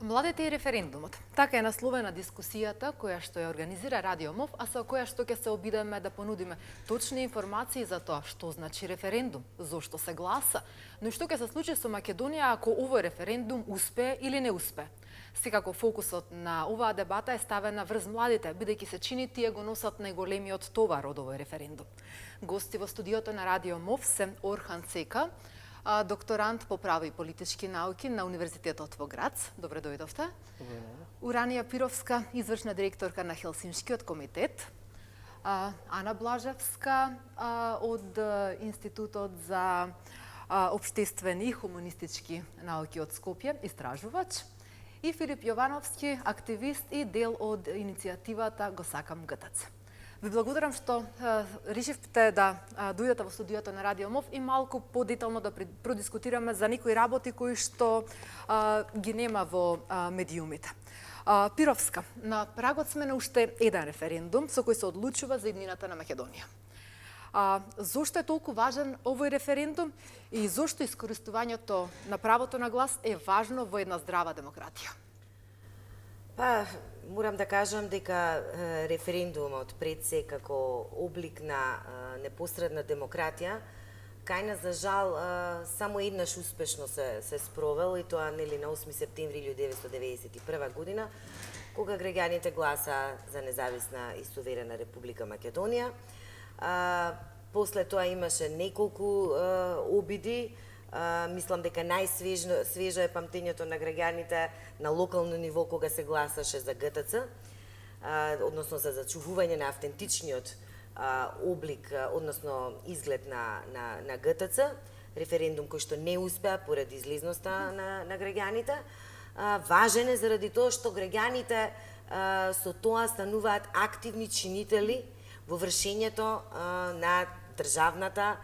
Младите и референдумот. Така е насловена дискусијата која што ја организира Радио МОВ, а со која што ќе се обидеме да понудиме точни информации за тоа што значи референдум, зошто се гласа, но и што ќе се случи со Македонија ако овој референдум успее или не успее. Секако фокусот на оваа дебата е ставена врз младите, бидејќи се чини тие го носат најголемиот товар од овој референдум. Гости во студиото на Радио МОВ се Орхан Цека, докторант по право и политички науки на Универзитетот во Грац. Добре дојдовте. Уранија Пировска, извршна директорка на Хелсиншкиот комитет. Ана Блажевска од Институтот за општествени и хуманистички науки од Скопје, истражувач. И Филип Јовановски, активист и дел од иницијативата Го сакам ГТЦ. Ви благодарам што решивте да дојдете во студиото на Радио МОВ и малку подетално да продискутираме за некои работи кои што ги нема во медиумите. Пировска, на прагот сме на уште еден референдум со кој се одлучува за иднината на Македонија. Зошто е толку важен овој референдум и зошто искористувањето на правото на глас е важно во една здрава демократија? Морам да кажам дека референдумот пред се како облик на непосредна демократија, кај нас за жал само еднаш успешно се спровел, и тоа нели на 8 септември 1991 година, кога граѓаните гласа за независна и суверена Република Македонија. После тоа имаше неколку обиди. Мислам дека најсвежо е памтењето на граѓаните на локално ниво кога се гласаше за ГТЦ, односно за зачувување на автентичниот облик, односно изглед на ГТЦ, референдум кој што не успеа поради излезноста на граѓаните. Важен е заради тоа што граѓаните со тоа стануваат активни чинители во вршењето на државната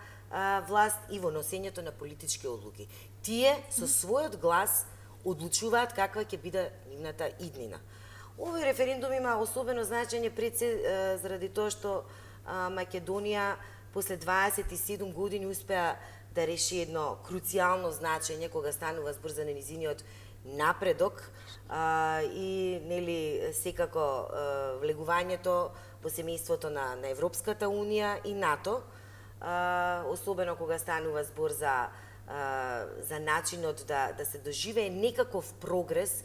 власт и во носењето на политички одлуки. Тие со својот глас одлучуваат каква ќе биде нивната иднина. Овој референдум има особено значење пред се заради тоа што Македонија после 27 години успеа да реши едно круцијално значење кога станува збор за низиниот напредок и нели секако влегувањето во семејството на Европската унија и НАТО, особено кога станува збор за начинот да се доживее некаков прогрес,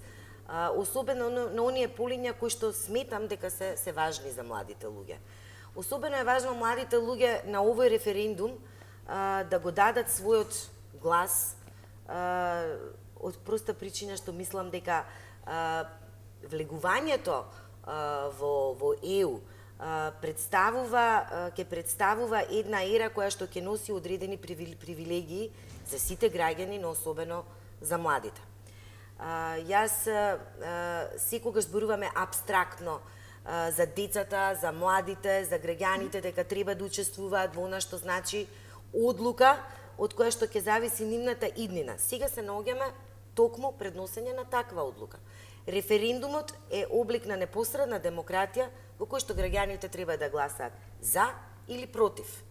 особено на оние полиња кои што сметам дека се важни за младите луѓе. Особено е важно младите луѓе на овој референдум да го дадат својот глас од проста причина што мислам дека влегувањето во ЕУ ќе представува една ера која што ќе носи одредени привилегии за сите граѓани, но особено за младите. Јас секогаш зборуваме абстрактно за децата, за младите, за граѓаните, дека треба да учествуваат во она што значи одлука од која што ќе зависи нивната иднина. Сега се наоѓаме токму пред носење на таква одлука. Референдумот е облик на непосредна демократија во кој што граѓаните треба да гласаат за или против.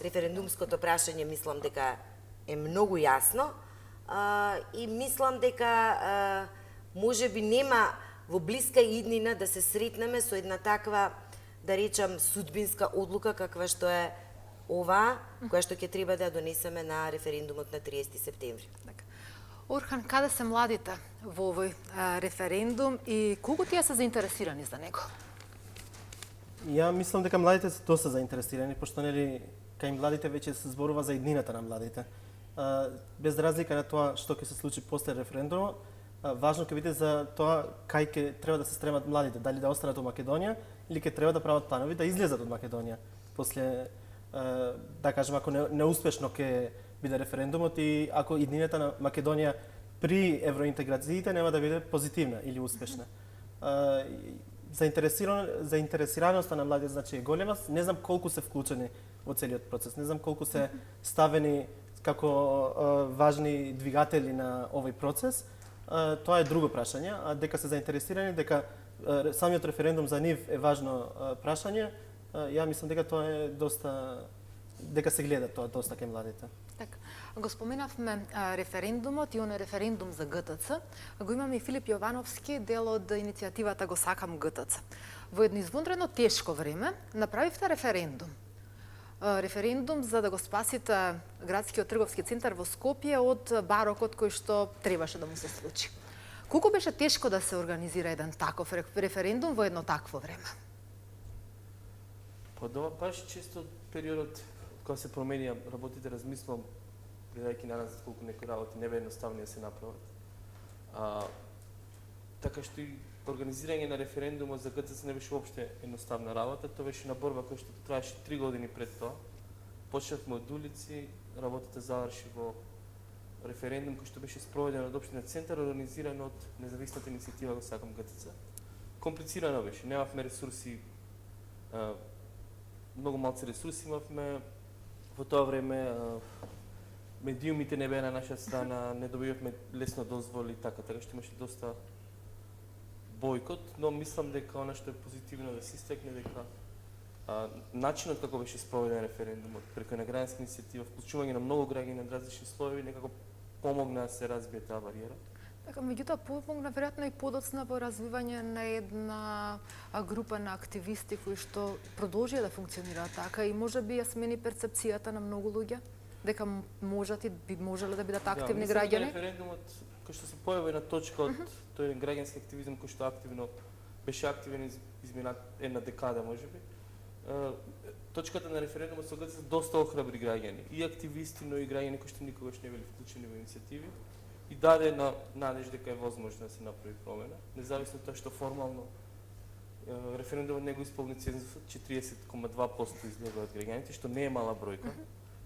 Референдумското прашање мислам дека е многу јасно и мислам дека можеби нема во блиска иднина да се сретнеме со една таква, да речам, судбинска одлука каква што е оваа, која што ќе треба да ја донесеме на референдумот на 30 септември. Орхан, каде се младите во овој референдум и колку тие се заинтересирани за него? Ја мислам дека младите се доста заинтересирани, пошто нели кај младите веќе се зборува за иднината на младите. Без разлика на тоа што ќе се случи после референдумот, важно ќе биде за тоа кај ќе треба да се стремат младите, дали да останат во Македонија или ќе треба да прават планови да излезат од Македонија после, да кажем, ако неуспешно ќе биде референдумот и ако иднината на Македонија при евроинтеграциите нема да биде позитивна или успешна. Заинтересираноста на младите значи е голема. Не знам колку се вклучени во целиот процес, не знам колку се ставени како важни двигатели на овој процес. Тоа е друго прашање, а дека се заинтересирани, дека самиот референдум за нив е важно прашање, ја мислам дека тоа е доста, дека се гледа тоа доста кај младите. Така. Го споменавме референдумот и оној референдум за ГТЦ. Го имаме и Филип Јовановски, дел од иницијативата Го сакам ГТЦ. Во едно извонредно тешко време направивте референдум. Референдум за да го спасите градскиот трговски центар во Скопје од барокот кој што требаше да му се случи. Колку беше тешко да се организира еден таков референдум во едно такво време? Па тоа баш често периодот кога се променија работите, размислувам, гледајќи на нас колку некои работи не бе едноставни да се направат. Така што и организирање на референдумот за ГТЦ не беше воопште едноставна работа, тоа беше на борба која што траеше 3 години пред тоа. Почнавме од улици, работата заврши во референдум кој што беше спроведен од општина Центар, организиран од независната иницијатива Го сакам ГТЦ. Комплицирано беше, немавме ресурси, многу малци ресурси имавме. Во тоа време медиумите не беа на наша страна, не добивавме лесно дозволи, така што имаше доста бојкот, но мислам дека она што е позитивно да се истекне дека начинот како беше спроведен референдумот преку една граѓанска иницијатива, вклучување на многу граѓани од различни слоеви, некако помогна да се разбие таа бариера. Така, меѓутоа помогна веројатно и подоцна во развивање на една група на активисти кои што продолжија да функционираат така и можеби ја смени перцепцијата на многу луѓе дека можат и би можеле да бидат активни граѓани. Референдумот кој што се појави на точка од тој граѓански активизам кој што активно беше активен измина една декада можеби. Точката на референдумот со ГТЦ доста охрабри граѓани и активисти, но и граѓани кои што никогаш не биле вклучени во иницијативи и даде на надеж дека е возможно да се направи промена, независно од тоа што формално референдумот не го исполни цензусот, 40,2% излегува од граѓаните, што не е мала бројка,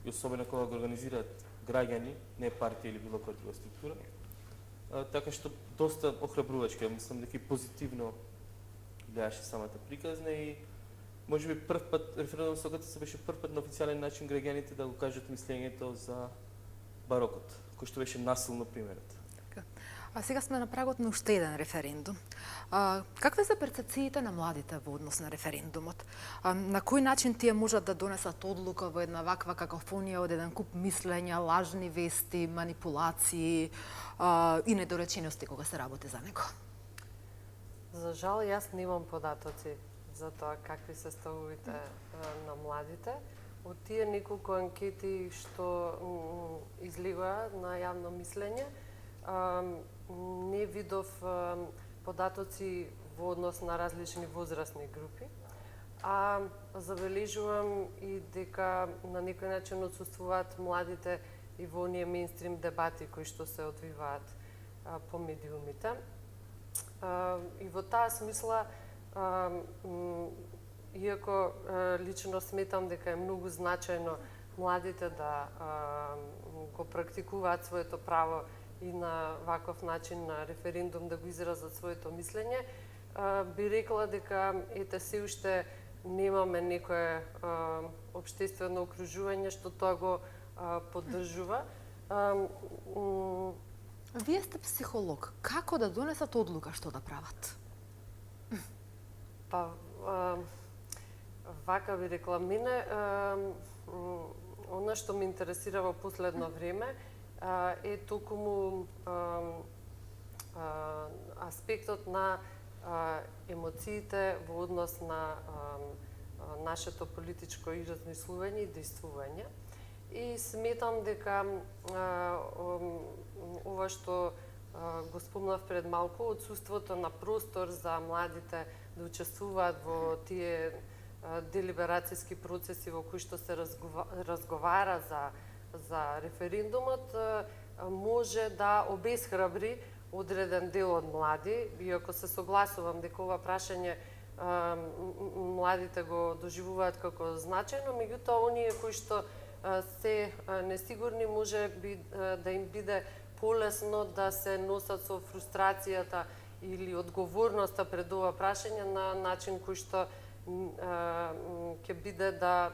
и особено кога го организираат граѓани, не партија или било која друга структура. Така што доста охрабрувачки, мислам дека и позитивно гледаше самата приказна и можеби прв пат референдумот со ГТЦ беше прв пат на официјален начин граѓаните да го кажат мислењето за барокот, кој што беше насилно примерет. А сега сме на прагот на уште еден референдум. Какви се перцепциите на младите во однос на референдумот? На кој начин тие можат да донесат одлука во една ваква какофонија од еден куп мислења, лажни вести, манипулации и недоречености кога се работи за него? За жал, јас немам податоци за тоа какви се ставовите на младите. Од тие неколку анкети што излегоа на јавно мислење, не видов податоци во однос на различни возрастни групи, а забележувам и дека на некој начин отсуствуваат младите и во оние мејнстрим дебати кои што се одвиваат по медиумите. И во таа смисла, иако лично сметам дека е многу значајно младите да го практикуваат своето право и на ваков начин на референдум да го изразат своето мислење, би рекла дека ете се уште немаме некое општествено окружување што тоа го поддржува. Вие сте психолог. Како да донесат одлука што да прават? Па, вака би рекла, мене, она што ме интересира во последно време е токму аспектот на емоциите во однос на нашето политичко и размислување и действување. И сметам дека ова што го спомнав пред малку, отсуството на простор за младите да учествуваат во тие делиберацијски процеси во кои што се разговара за референдумот, може да обесхрабри одреден дел од млади, иако се согласувам дека ова прашање младите го доживуваат како значајно, меѓутоа оние кои што се несигурни може би да им биде полесно да се носат со фрустрацијата или одговорноста пред ова прашање на начин кој што ќе биде да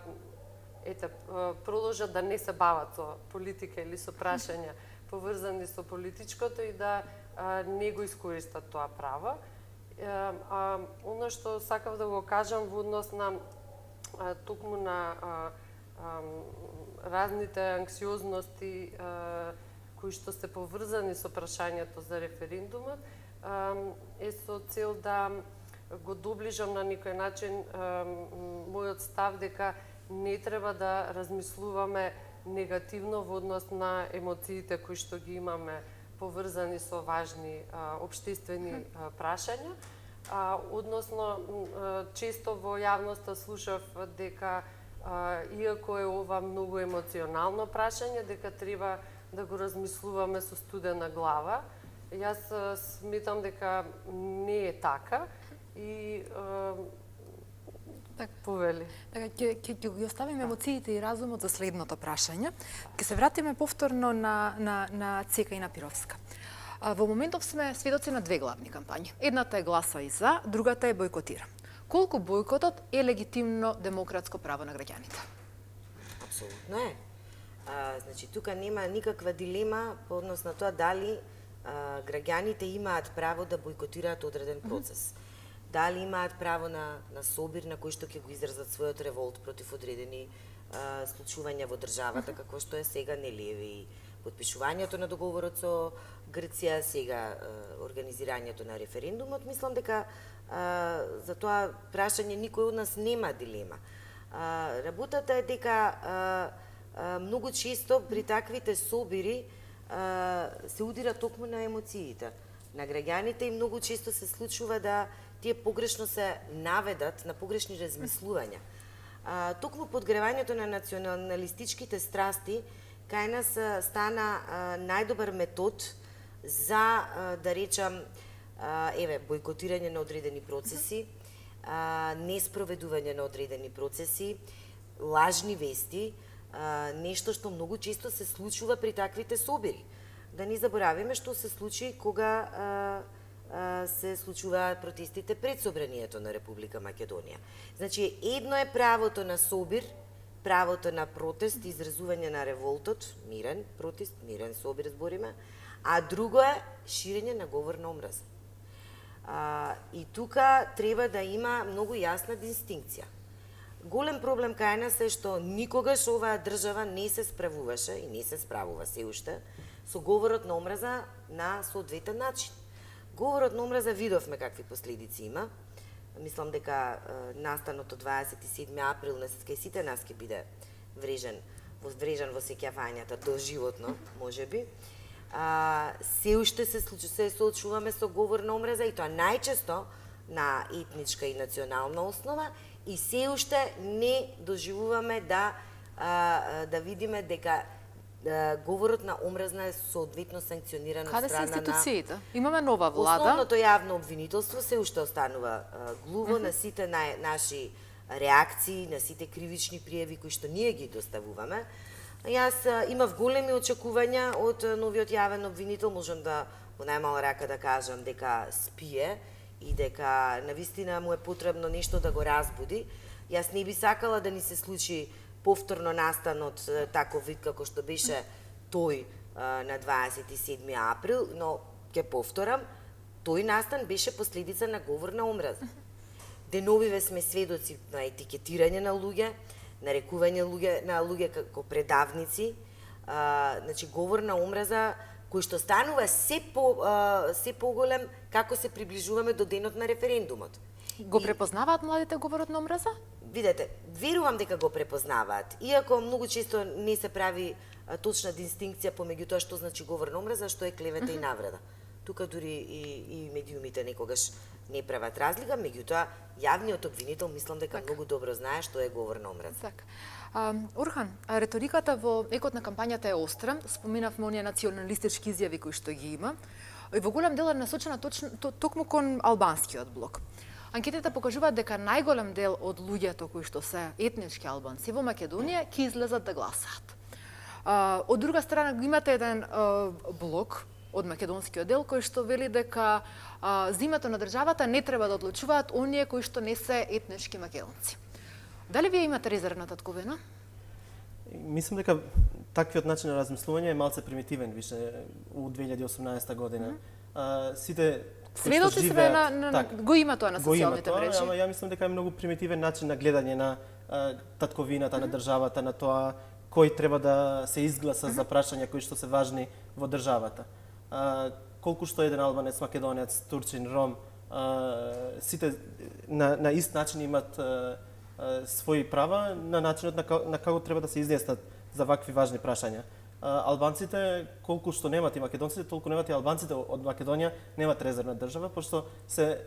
продолжат да не се бават со политика или со прашања поврзани со политичкото и да не го искористат тоа право. Оно што сакав да го кажам во однос на токму на разните анксиозности кои што се поврзани со прашањето за референдумот е со цел да го доближам на некој начин мојот став дека не треба да размислуваме негативно во однос на емоциите кои што ги имаме поврзани со важни општествени прашања. Односно, често во јавноста слушав дека иако е ова многу емоционално прашање, дека треба да го размислуваме со студена глава. Јас сметам дека не е така и повели. Така, ќе ги оставиме емоциите и разумот за следното прашање. Ќе се вратиме повторно на Цека и на Пировска. Во моментов сме сведоци на две главни кампањи. Едната е гласа и за, другата е бојкотира. Колку бојкотот е легитимно демократско право на граѓаните? Апсолутно е. Значи, тука нема никаква дилема по однос на тоа дали граѓаните имаат право да бојкотираат одреден процес. Дали имаат право на собир на кој што ќе го изразат својот револт против одредени случувања во државата, како што е сега, нели, и потпишувањето на договорот со Грција, сега организирањето на референдумот. Мислам дека за тоа прашање никој од нас нема дилема. Работата е дека многу често при таквите собири се удира токму на емоциите на граѓаните и многу често се случува да тие погрешно се наведат на погрешни размислувања. Токму подгревањето на националистичките страсти кај нас стана најдобар метод за, да речам, бојкотирање на одредени процеси, неспроведување на одредени процеси, лажни вести, нешто што многу често се случува при таквите собири. Да не заборавиме што се случи кога се случуваат протестите пред собранието на Република Македонија. Значи, едно е правото на собир, правото на протест, изразување на револтот, мирен протест, мирен собир збориме, а друго е ширење на говор на омраза. И тука треба да има многу јасна дистинкција. Голем проблем кај нас е што никогаш оваа држава не се справуваше и не се справува се уште со говорот на омраза на соодветен начин. Говорот на омраза видовме какви последици има. Мислам дека настанот од 27 април на сите нас ќе биде врежен во сеќавањата доживотно, можеби. Се уште се соочуваме со говор на омраза и тоа најчесто на етничка и национална основа и се уште не доживуваме да видиме дека говорот на омразна е соодветно санкциониран од страна на... Каде се институциите? Имаме нова влада. Основното јавно обвинителство се уште останува глуво на сите наши реакции, на сите кривични пријави кои што ние ги доставуваме. Јас имав големи очекувања од новиот јавен обвинител, можам да во најмала рака да кажам дека спие и дека навистина му е потребно нешто да го разбуди. Јас не би сакала да ни се случи повторно настанот таков вид како што беше тој на 27 април, но ќе повторам, тој настан беше последица на говор на омраза. Деновиве сме сведоци на етикетирање на луѓе, нарекување на луѓе како предавници, значи говор на омраза кој што станува се поголем како се приближуваме до денот на референдумот. Го препознаваат младите говорот на омраза? Видете, верувам дека го препознаваат, иако многу често не се прави точна дистинкција помеѓу тоа што значи говор на омраза, што е клевета и навреда. Тука дури и медиумите некогаш не прават разлика, меѓутоа јавниот обвинител мислам дека многу добро знае што е говор на омраза. Така. Орхан, реториката во екот на кампањата е остра. Споменавме оние националистички изјави кои што ги има. И во голем дел е насочена токму кон албанскиот блок. Анкетите покажуваат дека најголем дел од луѓето кои што се етнички албанци во Македонија ќе излезат да гласаат. Од друга страна имате еден блок од македонскиот дел кој што вели дека за името на државата не треба да одлучуваат оние кои што не се етнички македонци. Дали вие имате резервна татковина? Мислам дека таквиот начин на размислување е малце примитивен више у 2018 година. Сите сведоци сме го има тоа на социјалните мрежи. Ама ја мислам дека е многу примитивен начин на гледање на татковината на државата, на тоа кој треба да се изгласа за прашања кои што се важни во државата. Колку што еден албанец, македонец, турчин, ром, сите на ист начин имат своји права на начинот на како треба да се изјаснат за вакви важни прашања. Албанците, колку што немат и македонците, толку немат и албанците од Македонија, немат резервна држава, пошто се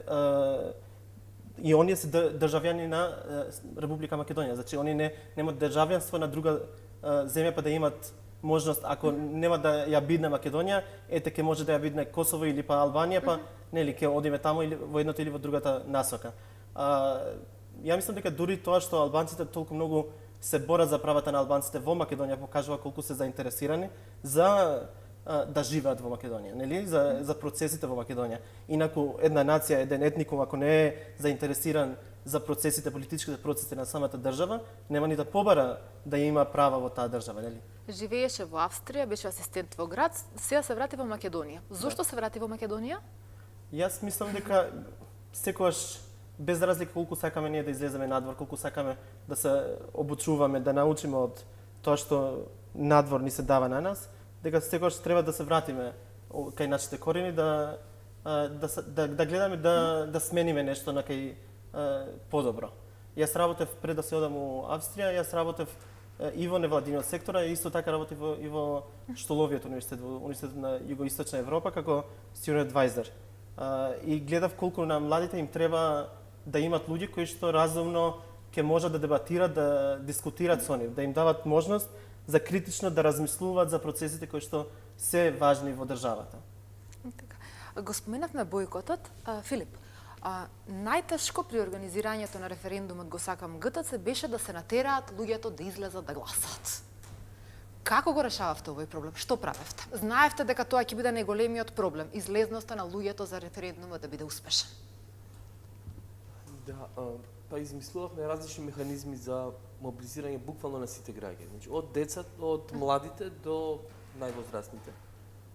и оние се државјани на Република Македонија. Значи, оние немат државјанство на друга земја, па да имат можност, ако нема да ја бидне Македонија, ете ке може да ја бидне Косово или па Албанија, па нели ке одиме таму или во едното или во другата насока. Ја мислам дека дури тоа што албанците толку многу се борат за правата на албанците во Македонија покажува колку се заинтересирани за да живеат во Македонија, нели? За процесите во Македонија. Инаку една нација, еден етникум ако не е заинтересиран за процесите, политичките процеси на самата држава, нема ни да побара да има права во таа држава, нели? Живееше во Австрија, беше асистент во град, сега се врати во Македонија. Зошто се врати во Македонија? Јас мислам дека секогаш без разлика колку сакаме ние да излеземе надвор, колку сакаме да се обучуваме, да научиме од тоа што надвор ни се дава на нас, дека секогаш треба да се вратиме кај нашите корени, да гледаме да смениме нешто на кај подобро. Јас работев пред да се одам у Австрија, јас работев и во невладиниот сектор, и исто така работев и во Штоловиот универзитет, во универзитетот на Југоисточна Европа како student advisor. И гледав колку на младите им треба да имат луѓе кои што разумно ќе можат да дебатираат, да дискутираат со нив, да им дават можност за критично да размислуваат за процесите кои што се важни во државата. Така. Го споменавме бојкотот. Филип, најтешко при организирањето на референдумот Го сакам ГТЦ беше да се натераат луѓето да излезат да гласаат. Како го решававте овој проблем? Што правевте? Знаевте дека тоа ќе биде најголемиот проблем, излезноста на луѓето за референдумот да биде успешен. Да, па измислувавме различни механизми за мобилизирање буквално на сите граѓани. Значи, од децата, од младите до највозрастните.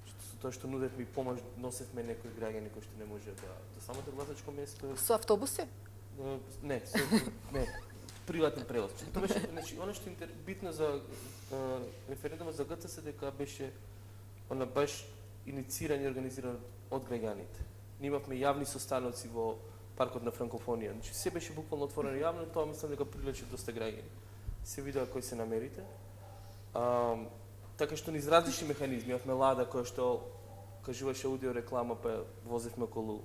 Со тоа што нудевме и помош, носевме некои граѓани кои што не може до самото гласачко место. Со автобуси? Не, приватен превоз. Тоа беше, значи, она што е битно за референдумот за ГТС дека беше она баш иницииран и организиран од граѓаните. Ние имавме јавни состаноци во паркот на франкофонија. Значи се беше буквално отворено јавно, тоа мислам дека привлече доста граѓани. Се видеа кои се намерите. Така што низ различни механизми, имавме Лада која што кажуваше аудио реклама, па возевме околу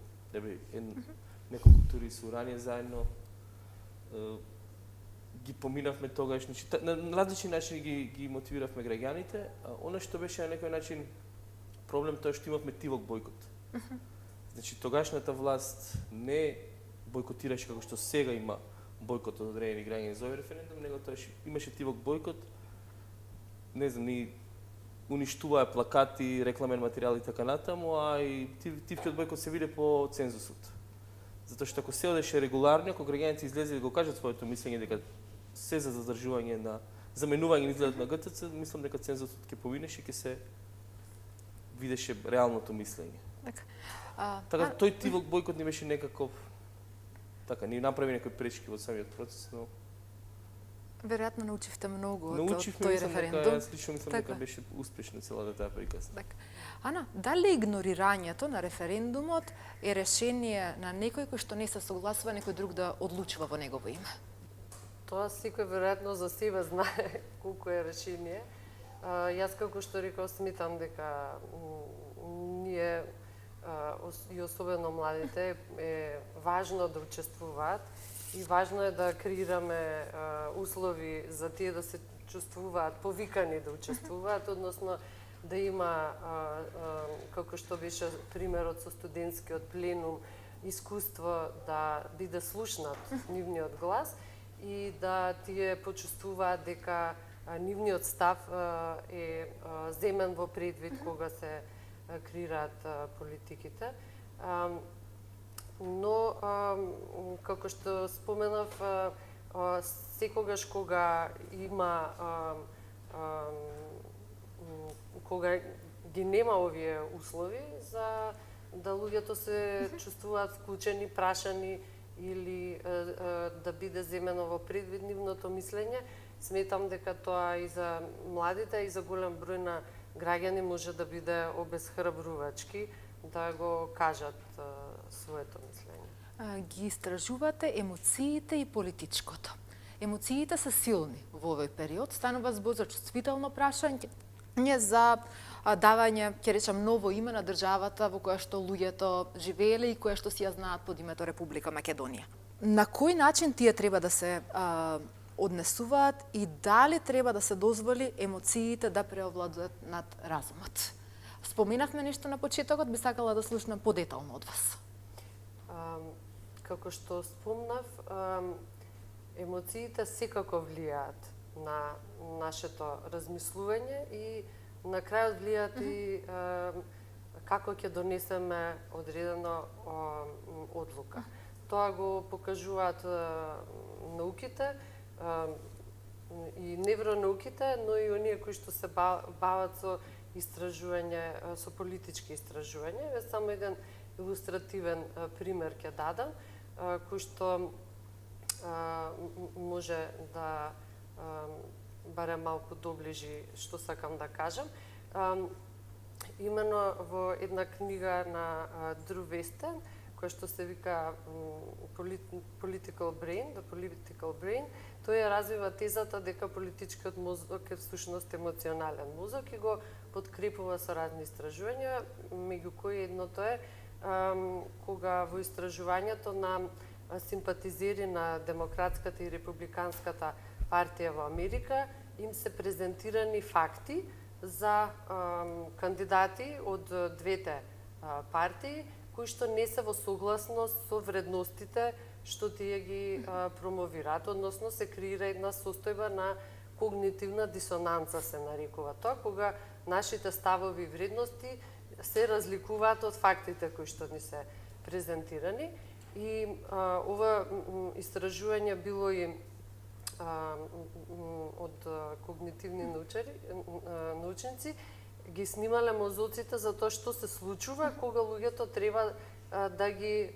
неколку тури со ранее заедно. Ги поминавме тогаш, значи на различни начини ги мотивиравме граѓаните. Она што беше на некој начин проблем тоа што имавме тивок бојкот. Значи тогашната власт не бојкотираше како што сега има бојкот од одредени граѓани за овој референдум, него тоа имаше тивок бојкот. Не знам, ни уништуваа плакати, рекламен материјал и така натаму, а и тивкиот бојкот се виде по цензусот. Затоа што ако се одеше регуларно, ако граѓаните излезли да го кажат своето мислење дека се за задржување на заменување на изгледот на ГТЦ, мислам дека цензусот ќе поминеше и ќе се видеше реалното мислење. Така, тој тивок бојкот не беше некаков, така, не направи некои пречки во самиот процес, но веројатно научивте многу од тој референдум. Јас лично мислам дека беше успешна целата таа приказна. Така. Ана, дали игнорирањето на референдумот е решение на некој кој што не се согласува некој друг да одлучува во негово име? Тоа секој веројатно за себе знае колку е решение. Јас како што реков смитам дека ние и особено младите е важно да учествуваат и важно е да креираме услови за тие да се чувствуваат повикани да учествуваат, односно да има, како што беше примерот со студентскиот пленум, искуство да биде слушнат нивниот глас и да тие почувствуваат дека нивниот став е земен во предвид кога се креираат политиките. Но, како што споменав, секогаш кога има, кога ги нема овие услови за да луѓето се чувствуваат вклучени, прашани или да биде земено во предвид нивното мислење, Сметам дека тоа и за младите и за голем број на граѓани може да биде обезхрабрувачки да го кажат своето мислење. Ги истражувате емоциите и политичкото. Емоциите се силни во овој период, станува збор за чувствително прашање за давање, ќе речам, ново име на државата во која што луѓето живееле и која што си ја знаат под името Република Македонија. На кој начин тие треба да се однесуваат и дали треба да се дозволи емоциите да преовладуваат над разумот? Споменавме нешто на почетокот, би сакала да слушнам подетално од вас. Како што спомнав, емоциите секако влијаат на нашето размислување и на крајот влијаат и како ќе донесеме одредена одлука. Тоа го покажуваат науките и невронауките, но и оние кои што се бават со истражување, со политички истражувања. Е само еден илустративен пример ќе дадам, кој што може да барем малку доближи што сакам да кажам. Имено во една книга на Дрю Вестен, која што се вика Political Brain, The Political Brain, тој ја развива тезата дека политичкиот мозок е всушност емоционален мозок и го подкрепува со разни истражувања, меѓу кои едното е кога во истражувањето на симпатизери на Демократската и Републиканската партија во Америка им се презентирани факти за кандидати од двете партии кои што не се во согласност со вредностите што тие ги промовираат, односно се креира една состојба на когнитивна дисонанца се нарекува тоа, кога нашите ставови и вредности се разликуваат од фактите кои што ни се презентирани. И ова истражување било и од когнитивни научници, ги снимале мозоците за тоа што се случува кога луѓето треба да ги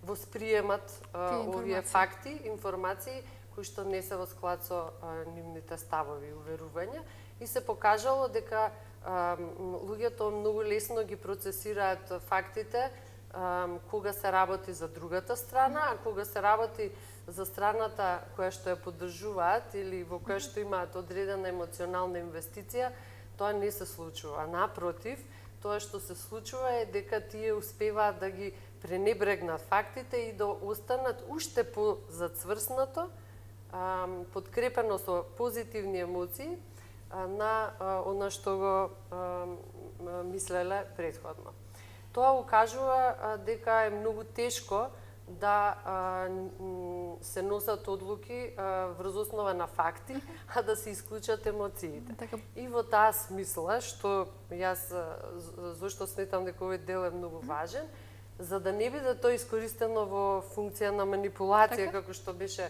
восприемат овие факти, информации кои што не се во склад со нивните ставови и уверувања, и се покажало дека луѓето многу лесно ги процесираат фактите кога се работи за другата страна, а кога се работи за страната која што ја поддржуваат или во која што имаат одредена емоционална инвестиција, тоа не се случува. Напротив, тоа што се случува е дека тие успеваат да ги пренебрегнат фактите и да останат уште позацврснато, подкрепено со позитивни емоции на она што го мислеле претходно. Тоа укажува дека е многу тешко да се носат одлуки врз основа на факти, а да се исклучат емоциите. И во таа смисла, што јас зошто сметам дека овој дел е многу важен, за да не биде тоа искористено во функција на манипулација, како што беше,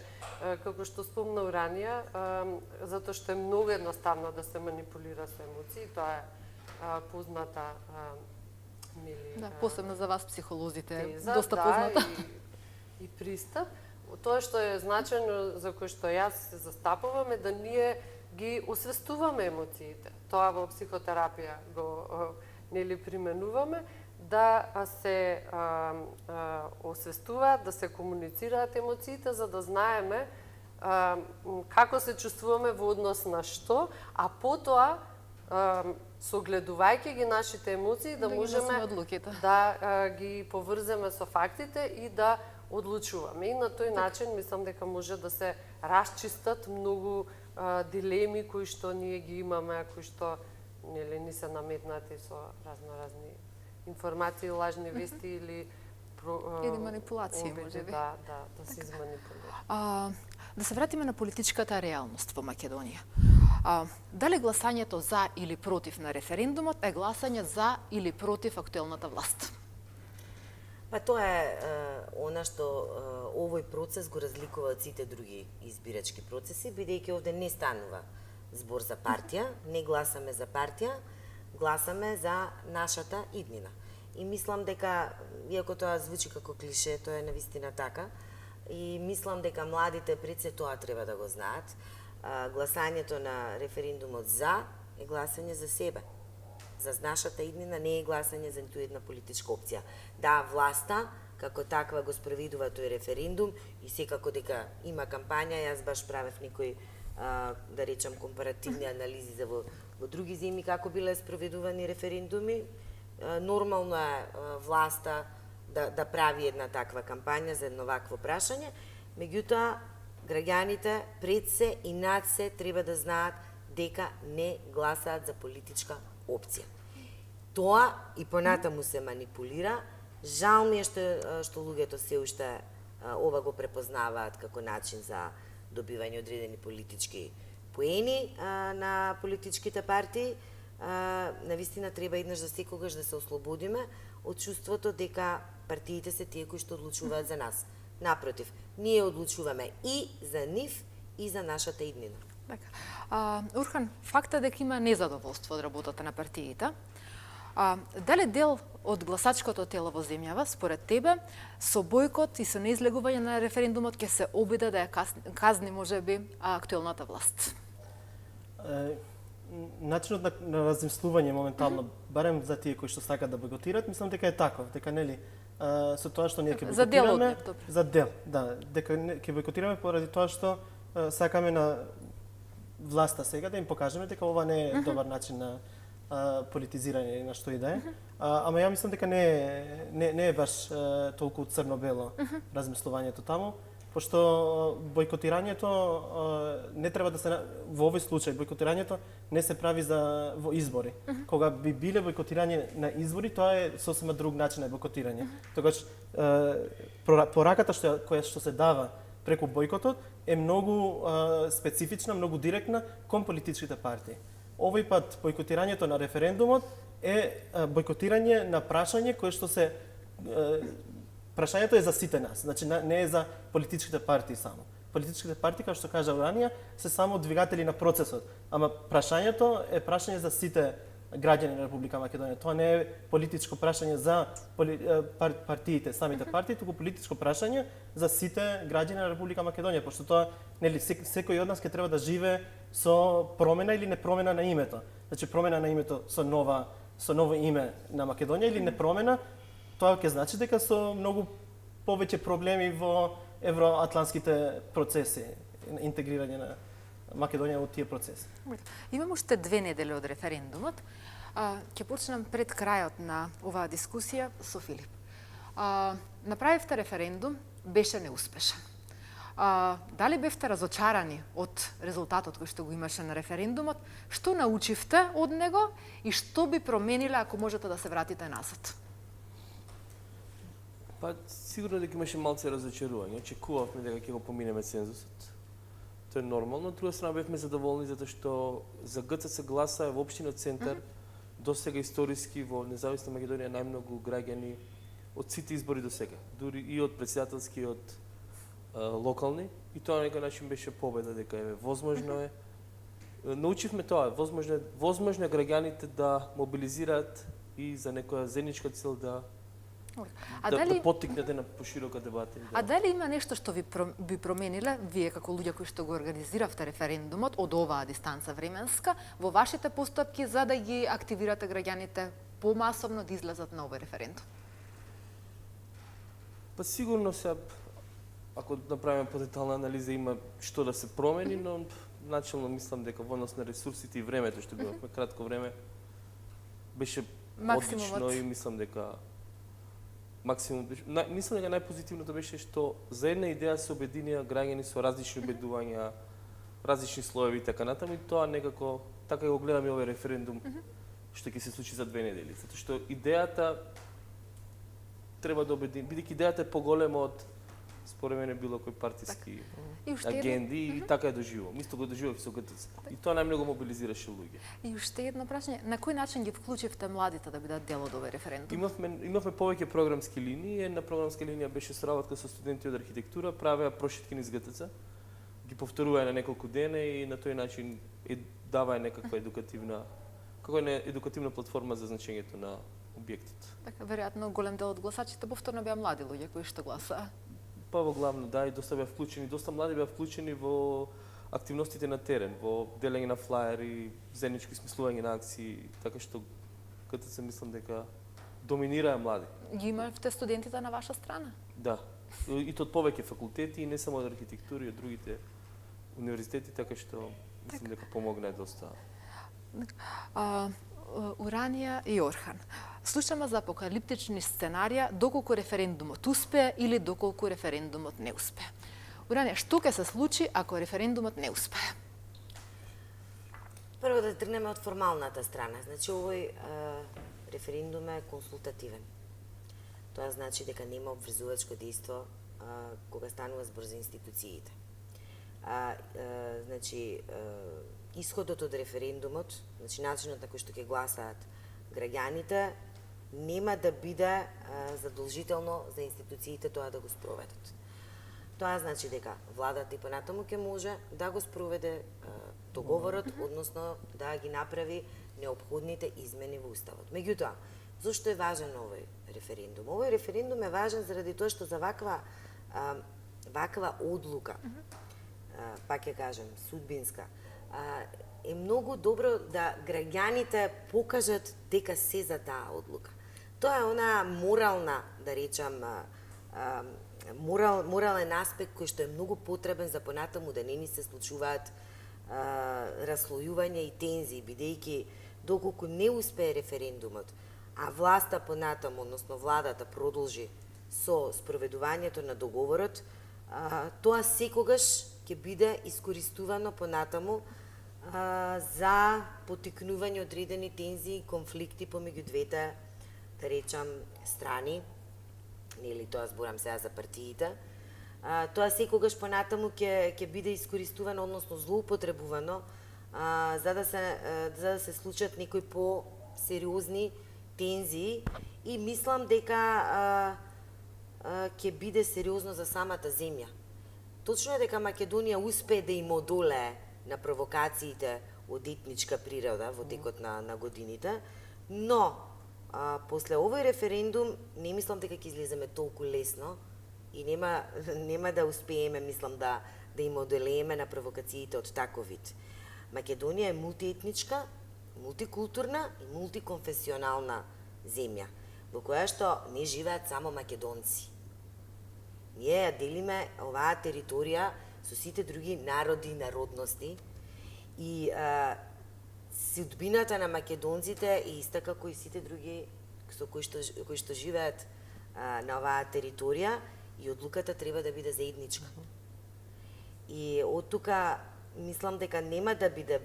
како што спомнав ранија, затоа што е многу едноставно да се манипулира со емоции, тоа е позната посебно за вас психолозите, теза, доста позната. И пристап. Тоа што е значено за кој што јас се застапувам е да ние ги освестуваме емоциите. Тоа во психотерапија го применуваме, да се освестуваат, да се комуницираат емоциите, за да знаеме како се чувствуваме во однос на што, а потоа согледувајќи ги нашите емоции, да можеме да ги поврземе со фактите и да одлучуваме. И на тој начин мислам дека може да се расчистат многу дилеми кои што ние ги имаме, кои што ни се наметнати со разни информации, лажни вести или манипулации, можеби. Да се изманипулира. Да се вратиме на политичката реалност во Македонија. Дали гласањето за или против на референдумот е гласање за или против актуелната власт? Па тоа е она што овој процес го разликува од сите други избирачки процеси, бидејќи овде не станува збор за партија, не гласаме за партија, гласаме за нашата иднина. И мислам дека, иако тоа звучи како клише, тоа е навистина така, и мислам дека младите пред се тоа треба да го знаат. гласањето на референдумот за е гласање за себе. За нашата иднина не е гласање за ниту една политичка опција. Да, власта како таква го спроведува тој референдум и секако дека има кампања, јас баш правев некои да речам компаративни анализи за во други земји како биле спроведувани референдуми. Нормално е власта да прави една таква кампања за едно вакво прашање, меѓутоа граѓаните пред се и над се треба да знаат дека не гласаат за политичка опција. Тоа и понатаму се манипулира. Жал ми е што луѓето се уште ова го препознаваат како начин за добивање одредени политички поени на политичките партии. Навистина треба еднаш за секогаш да се ослободиме од чувството дека партиите се тие кои што одлучуваат за нас. Напротив, ние одлучуваме и за нив и за нашата иднина. Урхан, факта дека има незадоволство од работата на партиите, дали дел од гласачкото тело во земјава, според тебе, со бојкот и со неизлегување на референдумот ќе се обиде да ја казни можеби актуелната власт? Начинот на размислување моментално, барем за тие кои што сакаат да бойкотираат, мислам дека е таков, дека нели со тоа што ние ќе бойкотираме за дел од нив, добро. За дел, да, дека ќе бойкотираме поради тоа што сакаме на власта сега да им покажеме дека ова не е добар начин на политизирање на што и да е. Ама ја мислам дека не е баш толку црно-бело размислувањето таму, пошто бойкотирањето не треба да се во овој случај бойкотирањето не се прави во избори. Кога би биле бойкотирање на избори, тоа е сосема друг начин на бойкотирање. Тогаш пораката која што се дава преку бојкотот е многу специфична, многу директна кон политичките партии. Овој пат бойкотирањето на референдумот е бойкотирање на прашање кое што се прашањето е за сите нас, значи не е за политичките партии само. Политичките партии, како што кажа ранија, се само двигатели на процесот, ама прашањето е прашање за сите граѓани на Република Македонија. Тоа не е политичко прашање за партиите, самите партии, туку политичко прашање за сите граѓани на Република Македонија, пошто тоа нели секој од нас ќе треба да живее со промена или не промена на името. Значи промена на името со ново име на Македонија или не промена, тоа ќе значи дека со многу повеќе проблеми во евроатлантските процеси, интегрирање на Македонија во тие процеси. Имам уште 2 недели од референдумот. Ќе почнам пред крајот на оваа дискусија со Филип. Направивте референдум, беше неуспешен. Дали бевте разочарани од резултатот кој што го имаше на референдумот? Што научивте од него и што би промениле ако можете да се вратите назад? Па сигурно дека имаше малце разочарување. Очекувавме дека ќе го поминеме цензусот. Тоа е нормално. Од друга страна бевме задоволни затоа што за ГЦЦ гласа во општина Центар досега историски во Независна Македонија најмногу граѓани од сите избори досега, дури и од претседателски и од локални, и тоа на некој начин беше победа дека е возможно е. Научивме тоа, возможно е граѓаните да мобилизираат и за некоја заедничка цел да поттикнете на поширока дебата. А дали има нешто што би промениле, вие како луѓе кои што го организиравте референдумот од оваа дистанца временска, во вашите постапки за да ги активирате граѓаните помасовно да излезат на овој референдум? Па сигурно се, ако направиме потенцијална анализа, има што да се промени, но начелно мислам дека во однос на ресурсите и времето што го имавме, кратко време, беше одлично и мислам дека мислам дека најпозитивното беше што за една идеја се обединија граѓани со различни убедувања, различни слоеви и така натаму, и тоа некако така го гледаме овој референдум што ќе се случи за 2 недели, затоа што идејата треба да обедини, бидејќи идејата е поголема од според мене било кој партиски агенди и така е доживувам. Исто го доживував со ГЦЦ. И тоа најмногу мобилизираше луѓе. И уште едно прашање, на кој начин ги вклучивте младите да бидат дел од овој референдум? Имавме повеќе програмски линии. Една програмска линија беше соработка со студенти од архитектура, правеа прошетки низ ГЦЦ, ги повторуваа на неколку дена и на тој начин даваа некаква едукативна платформа за значењето на објектот. Така, веројатно голем дел од гласачите повторно беа млади луѓе кои што гласаа. Па во главно, да, и доста беа вклучени, доста млади беа вклучени во активностите на терен, во делење на флаери, заедничко смислување на акции, така што КТЦ мислам дека доминираа млади. Ги имавте студентите на ваша страна? Да. И тоа од повеќе факултети, и не само од архитектура, и од другите универзитети, така што мислам дека помогна доста. Уранија и Орхан. Слушаме за апокалиптични сценарија доколку референдумот успее или доколку референдумот не успее. Уранија, што ќе се случи ако референдумот не успее? Прво да тргнеме од формалната страна. Значи, овој референдум е консултативен. Тоа значи дека нема обврзувачко дејство кога станува збор за институциите. Значи, исходот од референдумот, значи начинот на кој што ќе гласаат граѓаните, нема да биде задолжително за институциите тоа да го спроведат. Тоа значи дека владата и понатаму ќе може да го спроведе договорот, односно да ги направи неопходните измени во Уставот. Меѓутоа, зошто е важен овој референдум? Овој референдум е важен заради тоа што за ваква одлука, пак ќе кажем, судбинска, е многу добро да граѓаните покажат дека се за таа одлука. Тоа е она морална, да речам, морален аспект кој што е многу потребен за понатаму да не ни се случуваат раслојување и тензии, бидејќи доколку не успее референдумот, а власта понатаму, односно владата продолжи со спроведувањето на договорот, тоа секогаш ќе биде искористувано понатаму за потикнување одредени тензии и конфликти помеѓу двете, да речам, страни, нели тоа зборам сега за партиите. Тоа секогаш понатаму ќе биде искористувано, односно злоупотребувано, за да се случат некои по-сериозни тензии и мислам дека ќе биде сериозно за самата земја. Точно е дека Македонија успее да им одолее на провокациите од етничка природа во текот на годините, но после овој референдум не мислам дека ќе излеземе толку лесно и нема да успееме, мислам, да им одолееме на провокациите од таков вид. Македонија е мултиетничка, мултикултурна и мултиконфесионална земја, во која што не живеат само македонци. Ние ја делиме оваа територија со сите други народи и народности и судбината на македонците е иста како и сите други кои што живеат на оваа територија и одлуката треба да биде заедничка. И од тука мислам дека нема да биде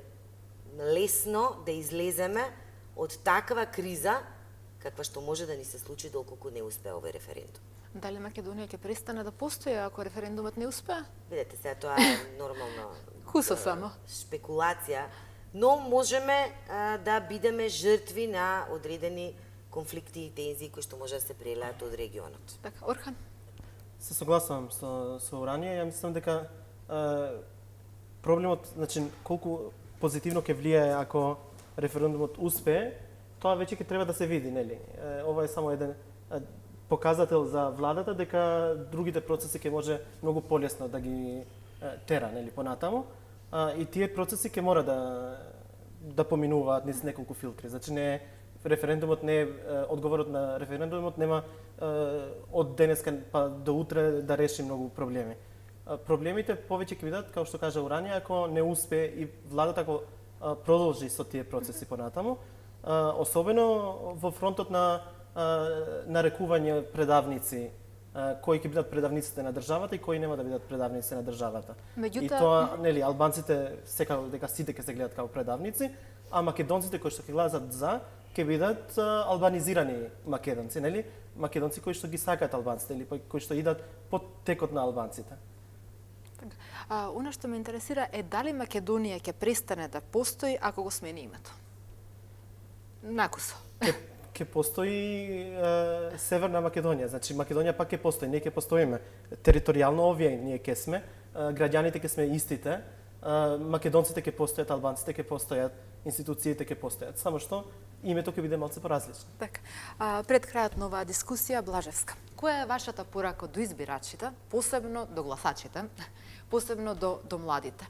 лесно да излеземе од таква криза каква што може да ни се случи доколку не успее овој референдум. Дали Македонија ќе престане да постои ако референдумот не успее? Видете се, тоа е нормално Кусо само. Шпекулација, но можеме да бидеме жртви на одредени конфликти и тензии кои што може да се прелеат од регионот. Така, Орхан? Се согласувам со Уранија. Ја мислам дека проблемот, значи, колку позитивно ќе влијае ако референдумот успее, тоа веќе ќе треба да се види, нели? Ова е само еден показател за владата дека другите процеси ќе може многу полесно да ги тера, нели, понатаму. И тие процеси ќе мора да поминуваат низ неколку филтри. Значи не референдумот не одговорот на референдумот нема од денеска па до утре да реши многу проблеми. Проблемите повеќе ќе бидат, како што кажа Уранија, ако не успее и владата ако продолжи со тие процеси понатаму, особено во фронтот на нарекување предавници, кои ќе бидат предавниците на државата и кои нема да бидат предавници на државата. Меѓутоа, и тоа, нели, албанците секако дека сите ќе се гледаат како предавници, а македонците кои што ќе гласат за ќе бидат албанизирани македонци, нели? Македонци кои што ги сакаат албанците или кои што идат под текот на албанците. Она што ме интересира е дали Македонија ќе престане да постои ако го смени името. Накусо. Ќе постои Северна Македонија, значи Македонија пак ќе постои, ние ќе постоиме. Територијално овие ние ќе сме, граѓаните ќе сме истите, македонците ќе постојат, албанците ќе постојат, институциите ќе постојат. Само што името ќе биде малце поразлично. Така. Пред крајот на оваа дискусија, Блажевска, која е вашата порака до избирачите, посебно до гласачите, посебно до младите?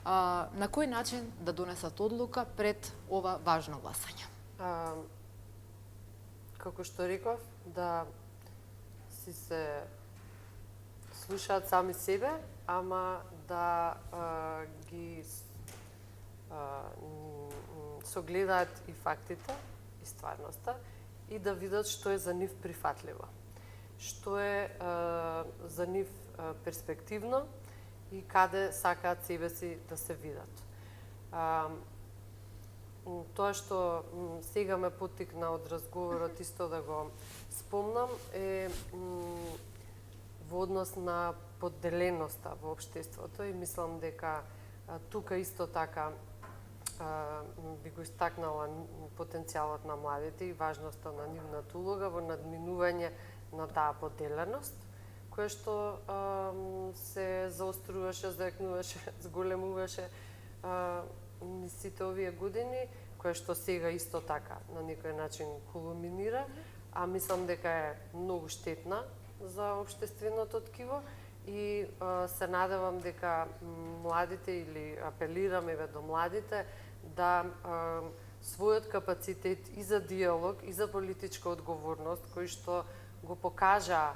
На кој начин да донесат одлука пред ова важно гласање? Како што реков, да си се слушаат сами себе, ама да ги согледаат и фактите, и стварноста, и да видат што е за нив прифатливо, што е за нив перспективно и каде сакаат себе си да се видат. Тоа што сега ме поттикна од разговорот исто да го спомнам е во однос на подделеноста во општеството и мислам дека тука исто така би го истакнала потенцијалот на младите и важноста на нивната улога во надминување на таа поделеност, која што се заоструваше, заекнуваше, зголемуваше низ сите овие години, која што сега исто така на некој начин кулминира, а мислам дека е многу штетна за општественото ткиво и се надевам дека младите или апелирам еве до младите да својот капацитет и за диалог и за политичка одговорност кој што го покажа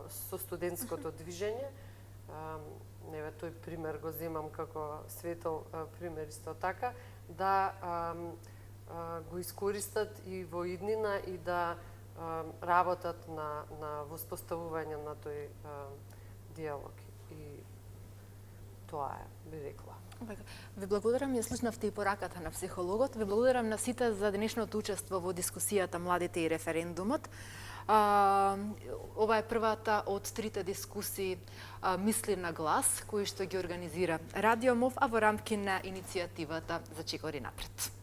со студентското движење. Еве тој пример го земам како светол пример исто така, да го искористат и во иднина и да работат на воспоставување на тој диалог. И тоа е, би рекла. Ви благодарам, ја слушнавте и пораката на психологот. Ви благодарам на сите за денешното учество во дискусијата Младите и референдумот. Ова е првата од трите дискусии Мисли на глас, кои што ги организира Радио МОВ, а во рамки на иницијативата За Чикори напред.